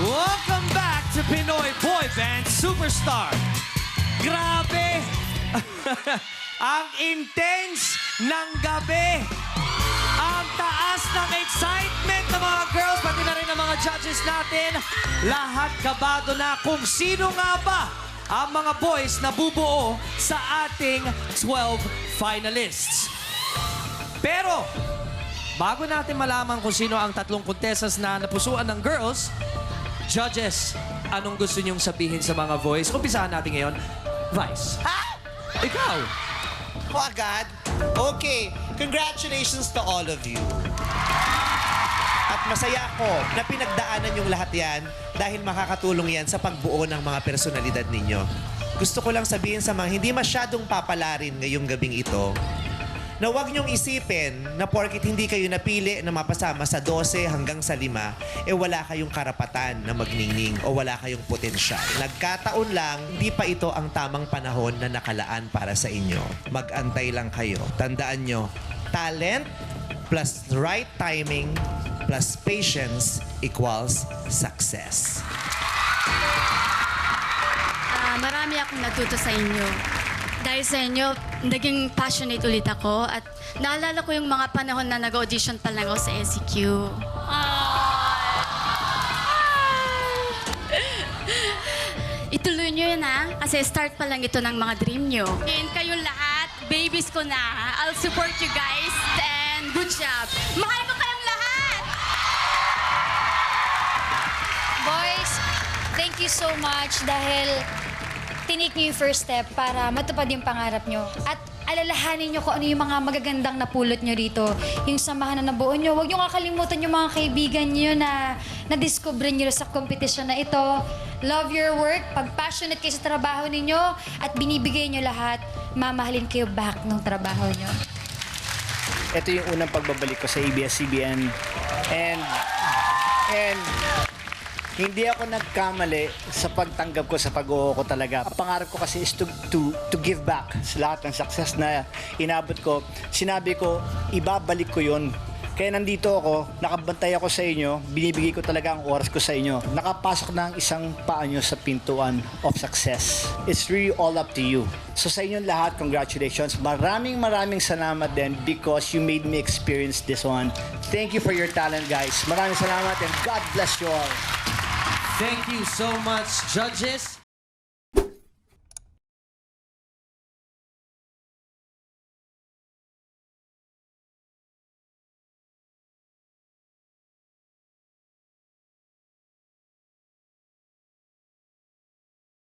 Welcome back to Pinoy Boy Band Superstar. Grabe! Ang intense ng gabi. Ang taas ng excitement ng mga girls, pati na rin ng mga judges natin. Lahat kabado na kung sino nga ba ang mga boys na bubuo sa ating 12 finalists. Pero, bago natin malaman kung sino ang tatlong contestants na napusuan ng girls, judges, anong gusto niyong sabihin sa mga boys? Umpisahan natin ngayon. Vice. Ha? Ikaw. Ako agad? Okay. Congratulations to all of you. At masaya ako na pinagdaanan yung lahat yan dahil makakatulong yan sa pagbuo ng mga personalidad ninyo. Gusto ko lang sabihin sa mga hindi masyadong papalarin ngayong gabing ito na huwag niyong isipin na porkit hindi kayo napili na mapasama sa 12 hanggang sa 5, wala kayong karapatan na magningning o wala kayong potensyal. Nagkataon lang, hindi pa ito ang tamang panahon na nakalaan para sa inyo. Mag-antay lang kayo. Tandaan nyo, talent plus right timing plus patience equals success. Marami akong natuto sa inyo. Dahil sa inyo, naging passionate ulit ako at naalala ko yung mga panahon na nag-audition pa lang ako sa SEQ. Ituloy nyo yun kasi start pa lang ito ng mga dream nyo. And kayong lahat, babies ko na. I'll support you guys and good job. Mahal ko kayong lahat! Boys, thank you so much dahil tinik niyo yung first step para matupad yung pangarap niyo. At alalahanin niyo kung ano yung mga magagandang napulot niyo rito. Yung samahan na nabuo niyo. Huwag niyo kakalimutan yung mga kaibigan niyo na na-discover niyo sa competition na ito. Love your work. Pag passionate kayo sa trabaho ninyo at binibigay niyo lahat, mamahalin kayo back ng trabaho niyo. Ito yung unang pagbabalik ko sa ABS-CBN. And hindi ako nagkamali sa pagtanggap ko sa pag-uho ko talaga. Ang pangarap ko kasi is to give back sa lahat ng success na inabot ko. Sinabi ko, ibabalik ko yon. Kaya nandito ako, nakabantay ako sa inyo, binibigay ko talaga ang oras ko sa inyo. Nakapasok na ang isang paa nyo sa pintuan of success. It's really all up to you. So sa inyo lahat, congratulations. Maraming salamat din because you made me experience this one. Thank you for your talent, guys. Maraming salamat and God bless you all. Thank you so much, judges.